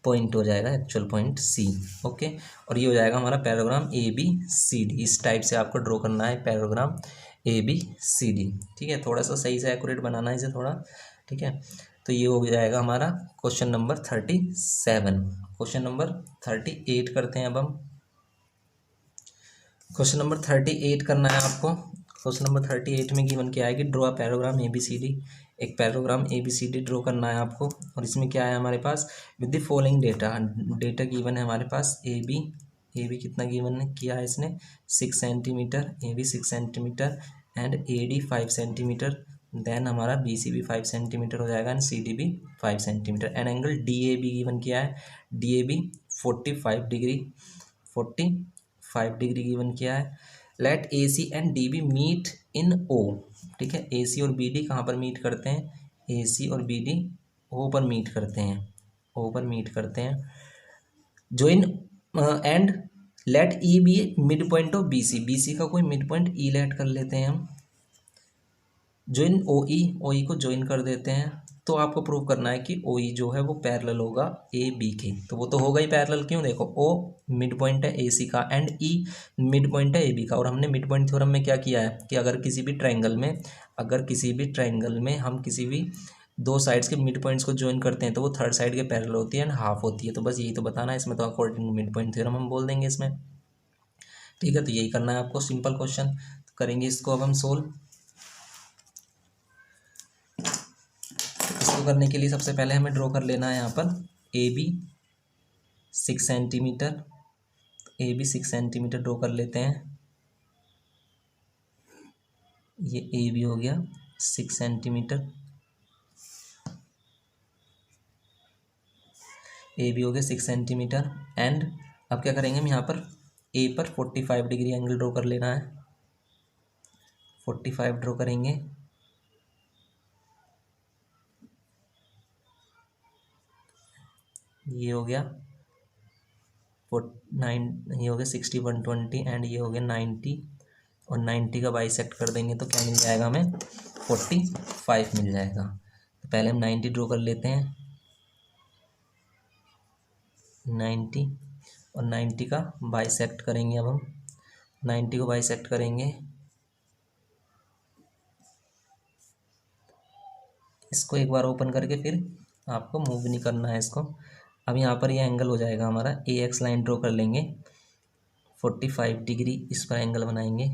पॉइंट हो जाएगा, एक्चुअल पॉइंट सी। ओके, और ये हो जाएगा हमारा पैराग्राम ए बी सी डी। इस टाइप से आपको ड्रॉ करना है पैराग्राम ए बी सी डी। ठीक है, थोड़ा सा सही से एक्यूरेट बनाना है इसे थोड़ा। ठीक है, तो ये हो जाएगा हमारा क्वेश्चन नंबर 37। क्वेश्चन नंबर 38 करते हैं अब हम। क्वेश्चन नंबर 38 करना है आपको। क्वेश्चन नंबर 38 में गिवन क्या है कि draw parallelogram A B C D. एक parallelogram A B C D draw करना है आपको, और इसमें क्या है हमारे पास, with the following data. Data given है हमारे पास, ए बी कितना गिवन है किया है इसने, 6 centimetre, A B 6 centimetre and A D 5 centimetre. Then हमारा बी सी भी 5 सेंटीमीटर हो जाएगा एंड सी डी भी 5 centimetre. And angle D A B given किया है, D A B 45 degree, 45 degree given किया है। Let A C and D B meet in O. ठीक है, ए सी और बी डी कहाँ पर मीट करते हैं, ए सी और बी डी ओ पर मीट करते हैं, ओ पर मीट करते हैं। Join and let E be mid point of B C का कोई मिड पॉइंट ई लेट कर लेते हैं हम। ज्वाइन ओ ई को ज्वाइन कर देते हैं। तो आपको प्रूव करना है कि ओ ई जो है वो पैरेलल होगा ए बी के, तो वो तो होगा ही पैरेलल। क्यों, देखो ओ मिड पॉइंट है ए सी का एंड ई मिड पॉइंट है ए बी का। और हमने मिड पॉइंट थ्योरम में क्या किया है कि अगर किसी भी ट्राइंगल में हम किसी भी दो साइड्स के मिड पॉइंट्स को ज्वाइन करते हैं तो वो थर्ड साइड के पैरेलल होती है एंड हाफ होती है। तो बस यही तो बताना है इसमें, तो according to mid point theorem हम बोल देंगे इसमें। ठीक है, तो यही करना है आपको, सिंपल क्वेश्चन करेंगे इसको अब हम सोल्व। इसको करने के लिए सबसे पहले हमें ड्रॉ कर लेना है यहाँ पर A B 6 centimetre. A B 6 centimetre draw कर लेते हैं। ये ए बी हो गया 6 सेंटीमीटर, ए बी हो गया 6 सेंटीमीटर। एंड अब क्या करेंगे हम यहाँ पर ए पर 45 डिग्री एंगल ड्रॉ कर लेना है, 45 ड्रॉ करेंगे। ये हो गया 9, ये हो गया 60 120 एंड ये हो गया 90, और 90 का बाइसेक्ट कर देंगे तो क्या मिल जाएगा हमें, 45 मिल जाएगा। तो पहले हम 90 ड्रॉ कर लेते हैं, 90 और 90 का बाइसेक्ट करेंगे। अब हम 90 को बाइसेक्ट करेंगे, इसको एक बार ओपन करके फिर आपको मूव नहीं करना है इसको। अब यहाँ पर ये एंगल हो जाएगा हमारा, ए एक्स लाइन ड्रॉ कर लेंगे, 45 डिग्री इस पर एंगल बनाएंगे।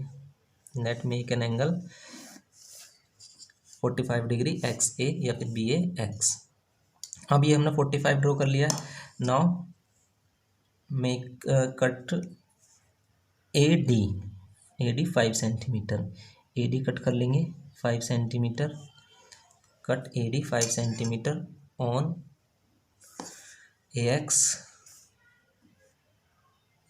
Let make an angle 45 degree X A या फिर बी ए एक्स। अब ये हमने 45 ड्रॉ कर लिया। Now make cut A D 5 centimetre, A D cut कर लेंगे 5 centimetre, cut A D 5 centimetre on A x,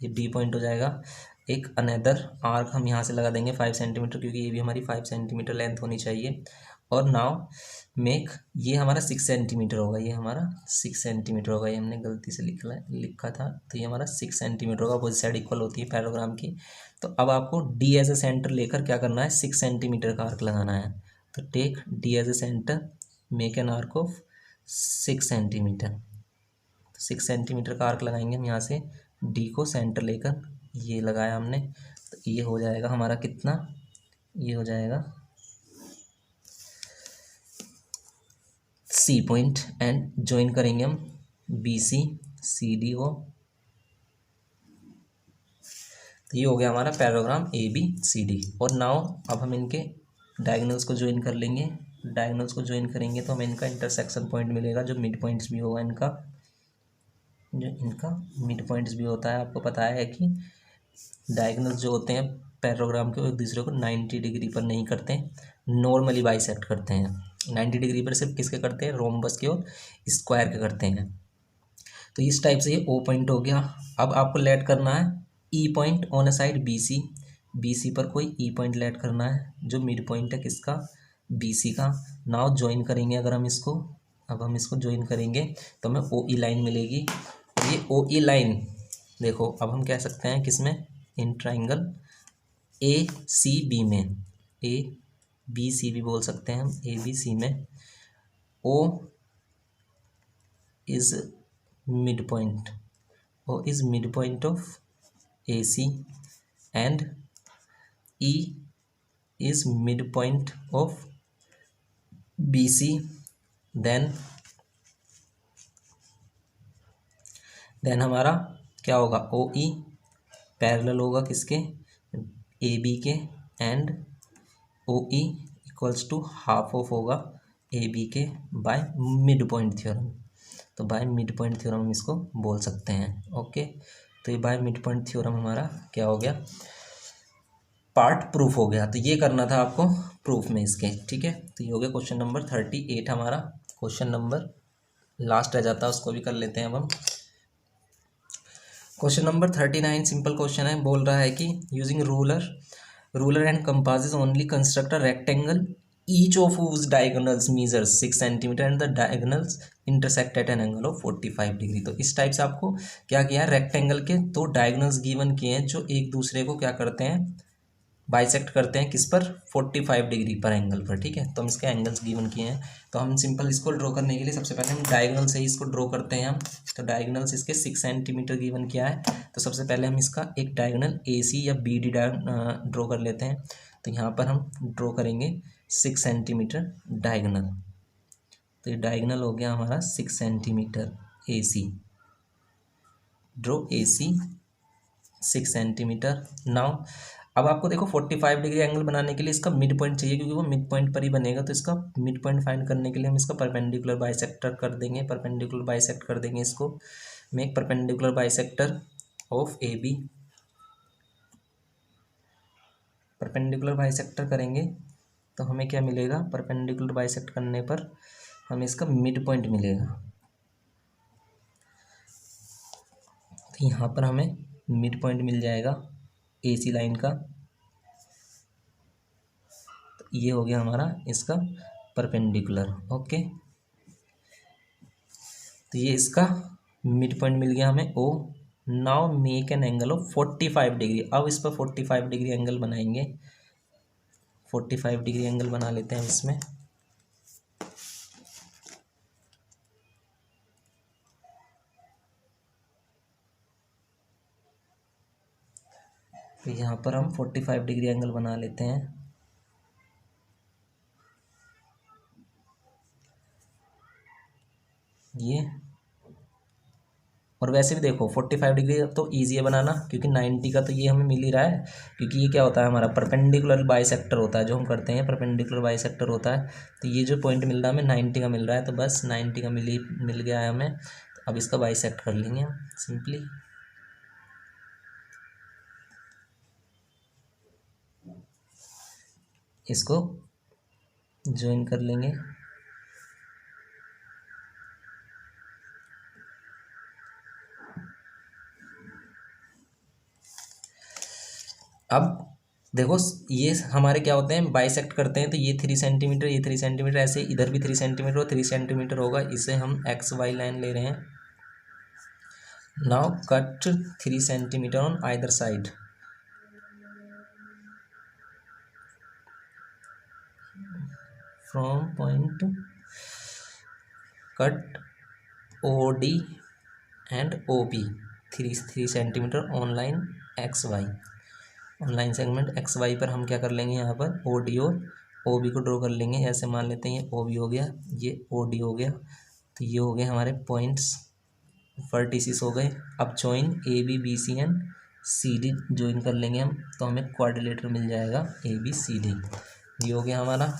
ये बी पॉइंट हो जाएगा। एक अनदर आर्क हम यहाँ से लगा देंगे 5 सेंटीमीटर, क्योंकि ये भी हमारी 5 सेंटीमीटर लेंथ होनी चाहिए। और नाउ मेक, ये हमारा 6 सेंटीमीटर होगा, ये हमारा 6 सेंटीमीटर होगा, ये हमने गलती से लिखा था, तो ये हमारा 6 सेंटीमीटर होगा। अपोजिट साइड इक्वल होती है पैराग्राम की। तो अब आपको डी एज ए सेंटर लेकर क्या करना है, 6 सेंटीमीटर का आर्क लगाना है। तो take D as a centre, make an arc of 6 centimetre. तो 6 सेंटीमीटर का आर्क लगाएंगे हम यहाँ से, डी को सेंटर लेकर ये लगाया हमने। तो ये हो जाएगा हमारा कितना, ये हो जाएगा सी पॉइंट एंड ज्वाइन करेंगे हम बी सी सी डी को। तो ये हो गया हमारा पैराग्राम ए बी सी डी। और नाउ अब हम इनके डायगोनल्स को ज्वाइन कर लेंगे। डायगोनल्स को ज्वाइन करेंगे तो हमें इनका इंटरसेक्शन पॉइंट मिलेगा, जो मिड पॉइंट्स भी होगा इनका। जो इनका मिड पॉइंट्स भी होता है। आपको पता है कि डायगोनल्स जो होते हैं पैराग्राम के, वो एक दूसरे को 90 डिग्री पर नहीं करते हैं, नॉर्मली बाइसेक्ट करते हैं। 90 डिग्री पर सिर्फ किसके करते हैं, रोम्बस के और स्क्वायर के करते हैं। तो इस टाइप से ये ओ पॉइंट हो गया। अब आपको लेट करना है E point on a side B C, B C पर कोई ई पॉइंट लेट करना है जो मिड पॉइंट है किसका, बी सी का। नाउ ज्वाइन करेंगे अगर हम इसको, अब हम इसको ज्वाइन करेंगे तो हमें ओ ई लाइन मिलेगी। और ये ओ ई लाइन देखो, अब हम कह सकते हैं किसमें, in triangle A C B में, ए बी सी भी बोल सकते हैं हम, ए बी सी में O is mid point, O is midpoint of AC and E is midpoint of BC. then हमारा क्या होगा, OE पैरेलल होगा किसके, AB के, and OE equals to half of होगा AB के बाय मिड पॉइंट थ्योरम। तो बाय मिड पॉइंट थ्योरम हम इसको बोल सकते हैं। ओके, तो ये बाय मिड पॉइंट थ्योरम हमारा क्या हो गया, पार्ट प्रूफ हो गया। तो ये करना था आपको प्रूफ में इसके, ठीक है। तो ये हो गया क्वेश्चन नंबर 38 हमारा। क्वेश्चन नंबर लास्ट रह जाता है, उसको भी कर लेते हैं अब हम। क्वेश्चन नंबर 39 सिंपल क्वेश्चन है, बोल रहा है कि using ruler and compasses only construct a rectangle each of whose diagonals measures 6 centimetre and the diagonals intersect at an angle of 45 degree. तो इस टाइप से आपको क्या किया है, रेक्टेंगल के दो डायगोनल्स गिवन किए हैं जो एक दूसरे को क्या करते हैं, बाइसेक्ट करते हैं किस पर, 45 डिग्री पर एंगल पर, ठीक है। तो हम इसके एंगल्स गिवन किए हैं। तो हम सिंपल इसको ड्रॉ करने के लिए सबसे पहले हम डायगोनल से ही इसको ड्रॉ करते हैं हम। तो डायगोनल्स इसके 6 सेंटीमीटर गिवन किया है। तो सबसे पहले हम इसका एक डायगोनल ए सी या बी डी ड्रॉ कर लेते हैं। तो यहाँ पर हम ड्रॉ करेंगे 6 सेंटीमीटर डायगोनल। तो ये डायगोनल हो गया हमारा 6 centimetre A C, draw A C 6 centimetre. Now अब आपको देखो 45 डिग्री एंगल बनाने के लिए इसका मिड पॉइंट चाहिए, क्योंकि वो मिड पॉइंट पर ही बनेगा। तो इसका मिड पॉइंट फाइंड करने के लिए हम इसका परपेंडिकुलर बाइसेक्टर कर देंगे, परपेंडिकुलर बाइसेक्ट कर देंगे इसको। Make perpendicular bisector of A B, perpendicular bisector करेंगे तो हमें क्या मिलेगा, परपेंडिकुलर बाइसेक्ट करने पर हमें इसका मिड पॉइंट मिलेगा। तो यहाँ पर हमें मिड पॉइंट मिल जाएगा ए सी लाइन का। तो ये हो गया हमारा इसका परपेंडिकुलर। ओके, तो ये इसका मिड पॉइंट मिल गया हमें O. Now make an angle of 45 degree. अब इस पर 45 डिग्री एंगल बनाएंगे, 45 डिग्री एंगल बना लेते हैं इसमें। तो यहाँ पर हम 45 डिग्री एंगल बना लेते हैं। ये और वैसे भी देखो 45 डिग्री तो ईजी है बनाना, क्योंकि 90 का तो ये हमें मिल ही रहा है। क्योंकि ये क्या होता है, हमारा परपेंडिकुलर बाइसेक्टर होता है, जो हम करते हैं परपेंडिकुलर बाइसेक्टर होता है। तो ये जो पॉइंट मिल रहा है हमें 90 का मिल रहा है, तो बस 90 का मिल गया है हमें। तो अब इसका बाइसेक्ट कर लेंगे हम सिंपली। इसको ज्वाइन कर लेंगे। अब देखो ये हमारे क्या होते हैं, बाइसेक्ट करते हैं। तो ये 3 सेंटीमीटर, ये 3 सेंटीमीटर, ऐसे इधर भी 3 सेंटीमीटर और 3 सेंटीमीटर होगा। इसे हम एक्स वाई लाइन ले रहे हैं। Now cut 3 centimetre on either side. From point cut O D and O B 3 centimetre on line X Y. On line segment X Y पर हम क्या कर लेंगे, यहाँ पर ओ डी और ओ बी को ड्रॉ कर लेंगे। ऐसे मान लेते हैं ये ओ बी हो गया, ये ओ डी हो गया। तो ये हो गए हमारे पॉइंट्स, वर्टिसेस हो गए। अब join A B B C and C D join कर लेंगे हम। तो हमें क्वाड्रिलेटर मिल जाएगा ए बी सी डी। ये हो गया हमारा।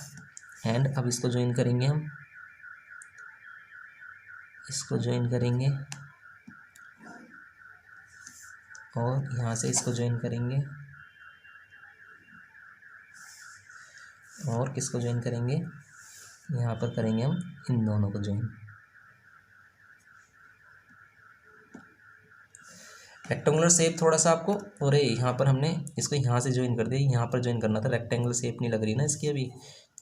एंड अब इसको ज्वाइन करेंगे हम, इसको ज्वाइन करेंगे। और यहाँ से इसको ज्वाइन करेंगे और किसको ज्वाइन करेंगे, यहाँ पर करेंगे हम इन दोनों को ज्वाइन। रेक्टेंगुलर शेप थोड़ा सा आपको, और यहाँ पर हमने इसको यहाँ से ज्वाइन कर दिया, यहाँ पर ज्वाइन करना था, रेक्टेंगुलर शेप नहीं लग रही ना इसकी अभी,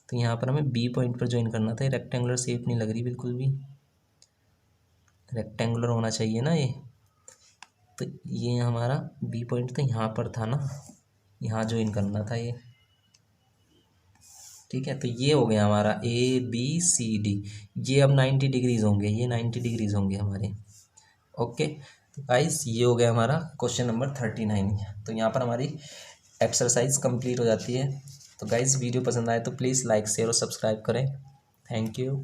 तो यहाँ पर हमें बी पॉइंट पर ज्वाइन करना था। रेक्टेंगुलर शेप नहीं लग रही बिल्कुल भी, रेक्टेंगुलर होना चाहिए ना ये, तो ये हमारा बी पॉइंट तो यहाँ पर था ना, यहाँ ज्वाइन करना था ये। ठीक है, तो ये हो गया हमारा ए बी सी डी। ये अब 90 डिग्रीज होंगे, ये 90 डिग्रीज होंगे हमारे। ओके, तो गाइस ये हो गया हमारा क्वेश्चन नंबर 39। तो यहाँ पर हमारी एक्सरसाइज कंप्लीट हो जाती है। तो गाइस वीडियो पसंद आए तो प्लीज़ लाइक शेयर और सब्सक्राइब करें। Thank you.